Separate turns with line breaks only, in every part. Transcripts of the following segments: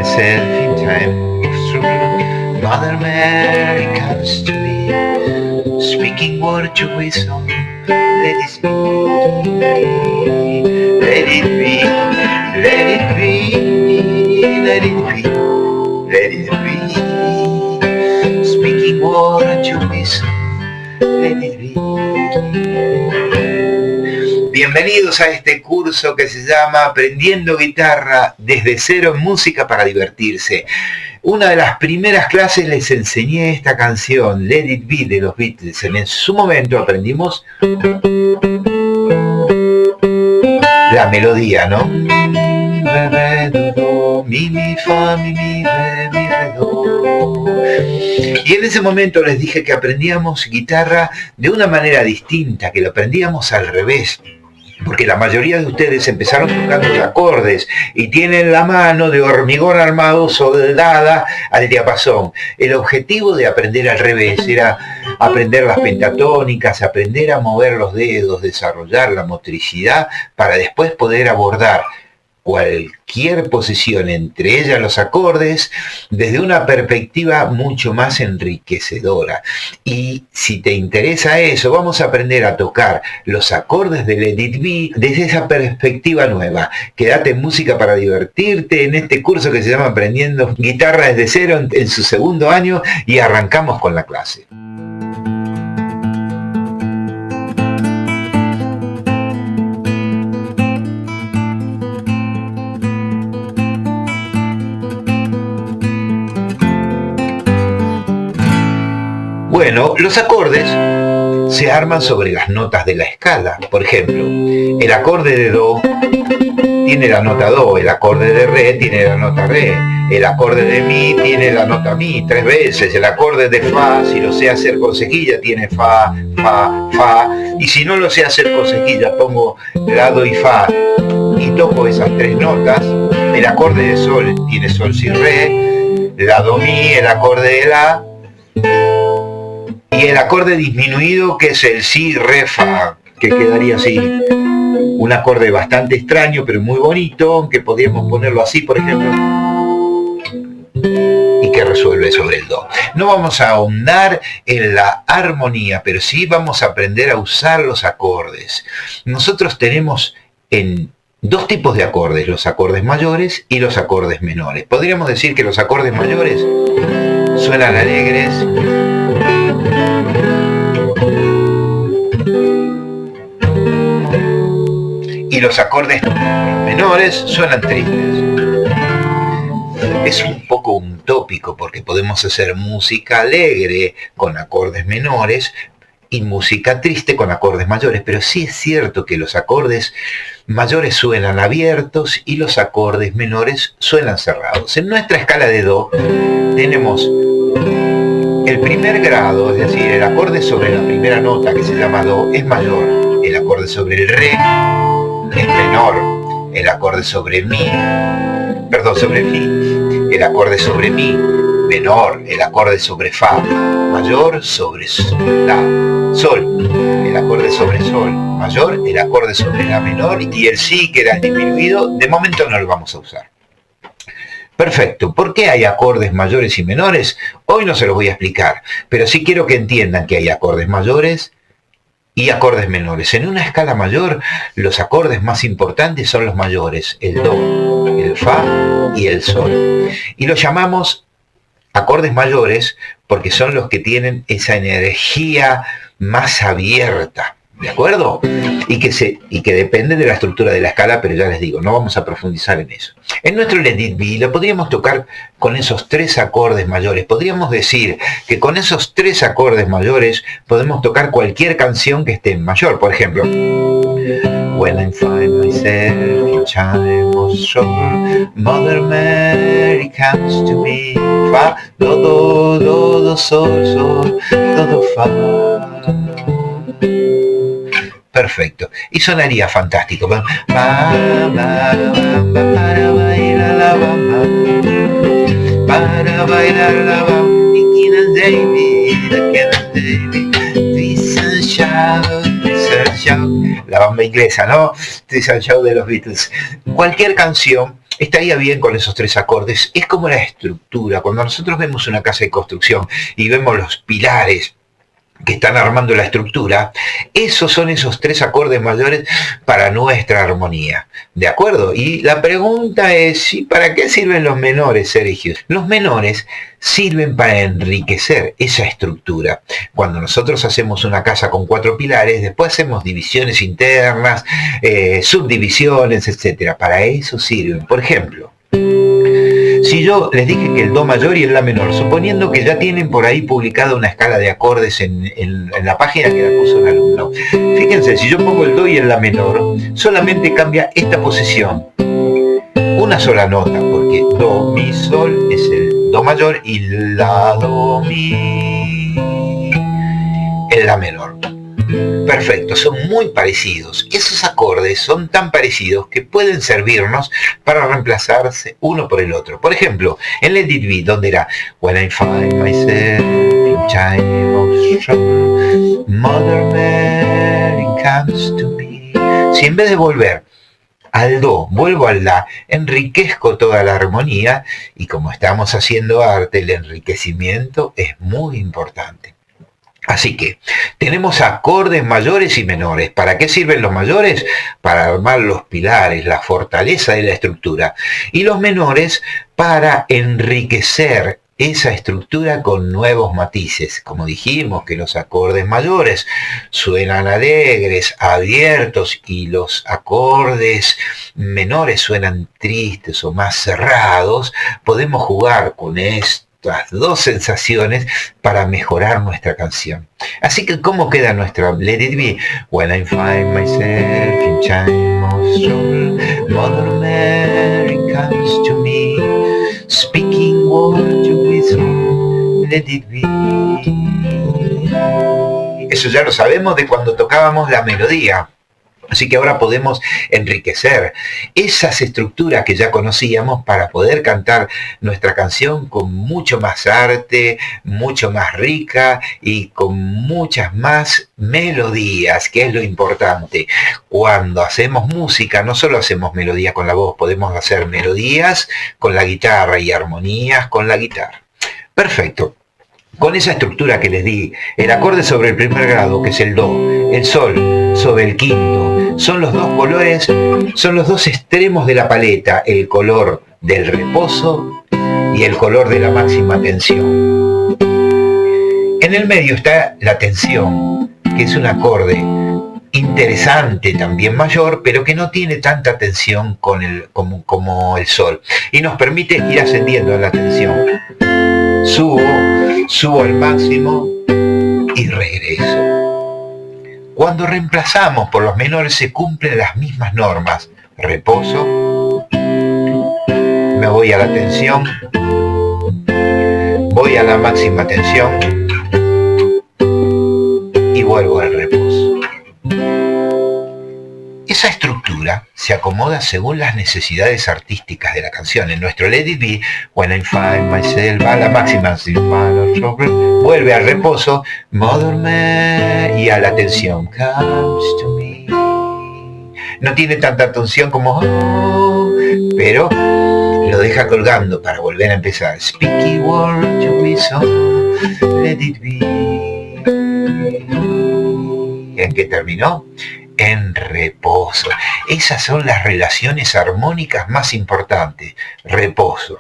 myself in time through. Mother Mary comes to me, speaking word to wisdom. Let it be, let it be, let it be, let it be, let it be. Speaking word to wisdom. Let it be. Bienvenidos a este curso que se llama Aprendiendo Guitarra desde cero en música para divertirse. Una de las primeras clases les enseñé esta canción, Let It Be, de los Beatles. En su momento aprendimos la melodía, ¿no? Re, do, do, mi, fa, mi, re, do. Y en ese momento les dije que aprendíamos guitarra de una manera distinta, que lo aprendíamos al revés. Porque la mayoría de ustedes empezaron tocando los acordes y tienen la mano de hormigón armado soldada al diapasón. El objetivo de aprender al revés era aprender las pentatónicas, aprender a mover los dedos, desarrollar la motricidad para después poder abordar cualquier posición, entre ellas los acordes, desde una perspectiva mucho más enriquecedora. Y si te interesa eso, vamos a aprender a tocar los acordes de Let It Be desde esa perspectiva nueva. Quédate en música para divertirte en este curso que se llama Aprendiendo Guitarra desde cero en su segundo año y arrancamos con la clase. Bueno, los acordes se arman sobre las notas de la escala. Por ejemplo, el acorde de Do tiene la nota Do, el acorde de Re tiene la nota Re, el acorde de Mi tiene la nota Mi 3 veces, el acorde de Fa, si lo sé hacer con cejilla, tiene Fa, Fa, Fa, y si no lo sé hacer con cejilla, pongo La, Do y Fa, y toco esas 3 notas. El acorde de Sol tiene Sol, Si, Re, La, Do, Mi, el acorde de La, y el acorde disminuido que es el Si, Re, Fa, que quedaría así. Un acorde bastante extraño, pero muy bonito, aunque podríamos ponerlo así, por ejemplo, y que resuelve sobre el Do. No vamos a ahondar en la armonía, pero sí vamos a aprender a usar los acordes. Nosotros tenemos en dos tipos de acordes, los acordes mayores y los acordes menores. Podríamos decir que los acordes mayores suenan alegres, y los acordes menores suenan tristes. Es un poco un tópico porque podemos hacer música alegre con acordes menores y música triste con acordes mayores, pero sí es cierto que los acordes mayores suenan abiertos y los acordes menores suenan cerrados. En nuestra escala de Do tenemos el primer grado, es decir, el acorde sobre la primera nota que se llama Do es mayor, el acorde sobre el Re es menor, el acorde sobre Mi, el acorde sobre Mi menor, el acorde sobre Fa mayor sobre La, Sol, el acorde sobre Sol mayor, el acorde sobre La menor y el Si, que era el disminuido, de momento no lo vamos a usar. Perfecto. ¿Por qué hay acordes mayores y menores? Hoy no se los voy a explicar, pero sí quiero que entiendan que hay acordes mayores y acordes menores. En una escala mayor, los acordes más importantes son los mayores, el Do, el Fa y el Sol. Y los llamamos acordes mayores porque son los que tienen esa energía más abierta, ¿de acuerdo? Y que depende de la estructura de la escala, pero ya les digo, no vamos a profundizar en eso. En nuestro Let It Be lo podríamos tocar con esos 3 acordes mayores. Podríamos decir que con esos 3 acordes mayores podemos tocar cualquier canción que esté en mayor. Por ejemplo, When I find myself in time of sorrow, Mother Mary comes to me. Fa, do, do, do, do, sol, sol, do, do, fa. Perfecto. Y sonaría fantástico. Para bailar la bamba, para bailar la bamba. La bamba inglesa, ¿no? Twist and Shout de los Beatles. Cualquier canción estaría bien con esos 3 acordes. Es como la estructura. Cuando nosotros vemos una casa de construcción y vemos los pilares que están armando la estructura, esos son esos 3 acordes mayores para nuestra armonía, ¿de acuerdo? Y la pregunta es, ¿y para qué sirven los menores, Sergio? Los menores sirven para enriquecer esa estructura. Cuando nosotros hacemos una casa con 4 pilares, después hacemos divisiones internas, subdivisiones, etcétera. Para eso sirven. Por ejemplo, si yo les dije que el do mayor y el la menor, suponiendo que ya tienen por ahí publicada una escala de acordes en la página que la puso un alumno, fíjense, si yo pongo el do y el la menor, solamente cambia esta posición, una sola nota, porque do, mi, sol es el do mayor y la, do, mi, el la menor. Perfecto, son muy parecidos. Esos acordes son tan parecidos que pueden servirnos para reemplazarse uno por el otro. Por ejemplo, en Let It Be, donde era When I find myself in time of trouble, Mother Mary comes to me. Si en vez de volver al do, vuelvo al la, enriquezco toda la armonía, y como estamos haciendo arte, el enriquecimiento es muy importante. Así que tenemos acordes mayores y menores. ¿Para qué sirven los mayores? Para armar los pilares, la fortaleza de la estructura. Y los menores para enriquecer esa estructura con nuevos matices. Como dijimos, que los acordes mayores suenan alegres, abiertos, y los acordes menores suenan tristes o más cerrados. Podemos jugar con esto, las 2 sensaciones, para mejorar nuestra canción. Así que, ¿cómo queda nuestra Let It Be? When I find myself in time of trouble, Mother Mary comes to me, speaking words of wisdom, let it be. Eso ya lo sabemos de cuando tocábamos la melodía. Así que ahora podemos enriquecer esas estructuras que ya conocíamos para poder cantar nuestra canción con mucho más arte, mucho más rica y con muchas más melodías, que es lo importante. Cuando hacemos música, no solo hacemos melodía con la voz, podemos hacer melodías con la guitarra y armonías con la guitarra. Perfecto. Con esa estructura que les di, el acorde sobre el primer grado, que es el do, el sol sobre el quinto, son los 2 colores, son los 2 extremos de la paleta, el color del reposo y el color de la máxima tensión. En el medio está la tensión, que es un acorde interesante, también mayor, pero que no tiene tanta tensión como el sol, y nos permite ir ascendiendo en la tensión. Subo al máximo y regreso. Cuando reemplazamos por los menores se cumplen las mismas normas. Reposo, me voy a la tensión, voy a la máxima tensión y vuelvo al reposo. Esa estructura se acomoda según las necesidades artísticas de la canción. En nuestro Let It Be, When I find myself, va a la máxima, vuelve al reposo, Mother Mary, y a la tensión, comes to me. No tiene tanta tensión como, pero lo deja colgando para volver a empezar. Speaky word to wisdom, let it be. ¿En qué terminó? En reposo. Esas son las relaciones armónicas más importantes. Reposo,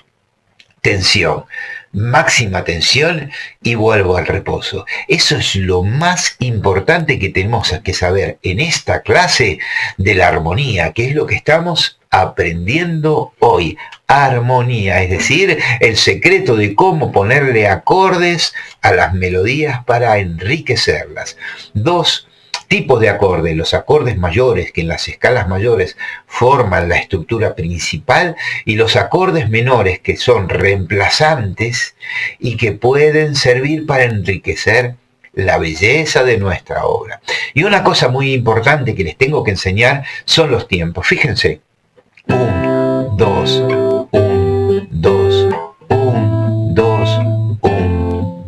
tensión, máxima tensión y vuelvo al reposo. Eso es lo más importante que tenemos que saber en esta clase de la armonía, que es lo que estamos aprendiendo hoy. Armonía, es decir, el secreto de cómo ponerle acordes a las melodías para enriquecerlas. 2 tipos de acordes: los acordes mayores, que en las escalas mayores forman la estructura principal, y los acordes menores, que son reemplazantes y que pueden servir para enriquecer la belleza de nuestra obra. Y una cosa muy importante que les tengo que enseñar son los tiempos. Fíjense, 1, 2, 1, 2, 1, 2, 1,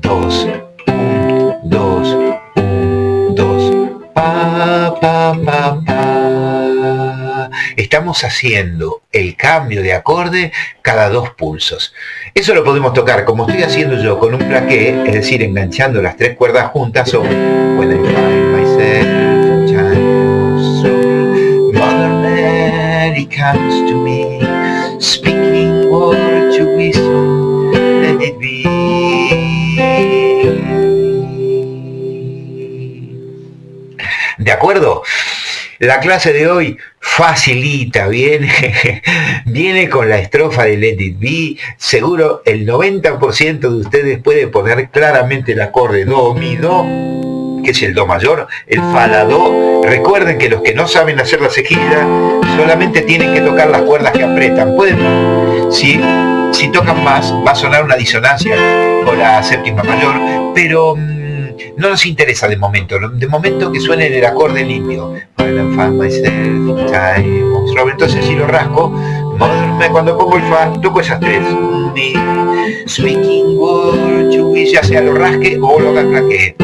2, 1, 2, pa, pa, pa, pa. estamos haciendo el cambio de acorde cada 2 pulsos. Eso lo podemos tocar como estoy haciendo yo con un plaqué, es decir, enganchando las 3 cuerdas juntas, o When I Find Myself, Child Soul, Mother Mary comes to me, speaking word to wisdom, let it be. ¿De acuerdo? La clase de hoy facilita, viene con la estrofa de Let It Be. Seguro el 90% de ustedes puede poner claramente el acorde Do, Mi, Do, que es el Do mayor, el Fa, La, Do. Recuerden que los que no saben hacer la cejilla solamente tienen que tocar las cuerdas que apretan. Pueden, si tocan más, va a sonar una disonancia con la séptima mayor, pero no nos interesa de momento que suene el acorde limpio. Entonces si lo rasco, cuando pongo el Fa, toco esas 3. Speaking word to wish, ya sea lo rasque o lo claquee.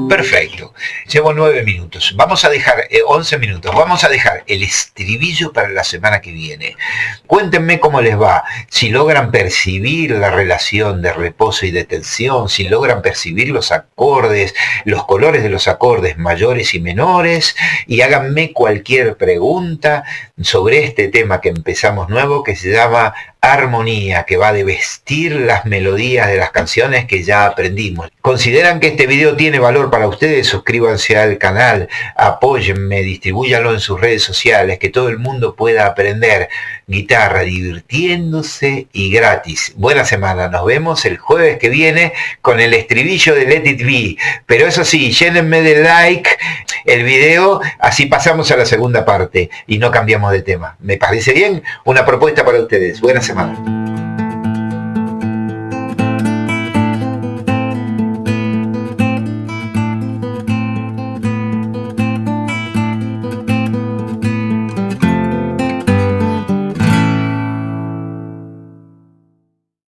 Perfecto, llevo 9 minutos, vamos a dejar 11 minutos, vamos a dejar el estribillo para la semana que viene. Cuéntenme cómo les va, si logran percibir la relación de reposo y de tensión, si logran percibir los acordes, los colores de los acordes mayores y menores, y háganme cualquier pregunta sobre este tema que empezamos nuevo, que se llama armonía, que va de vestir las melodías de las canciones que ya aprendimos. ¿Consideran que este video tiene valor para ustedes? Suscríbanse al canal, apóyenme, distribúyanlo en sus redes sociales, que todo el mundo pueda aprender guitarra divirtiéndose y gratis. Buena semana, nos vemos el jueves que viene con el estribillo de Let It Be, pero eso sí, llénenme de like el video, así pasamos a la segunda parte y no cambiamos de tema. ¿Me parece bien? Una propuesta para ustedes. Buena semana.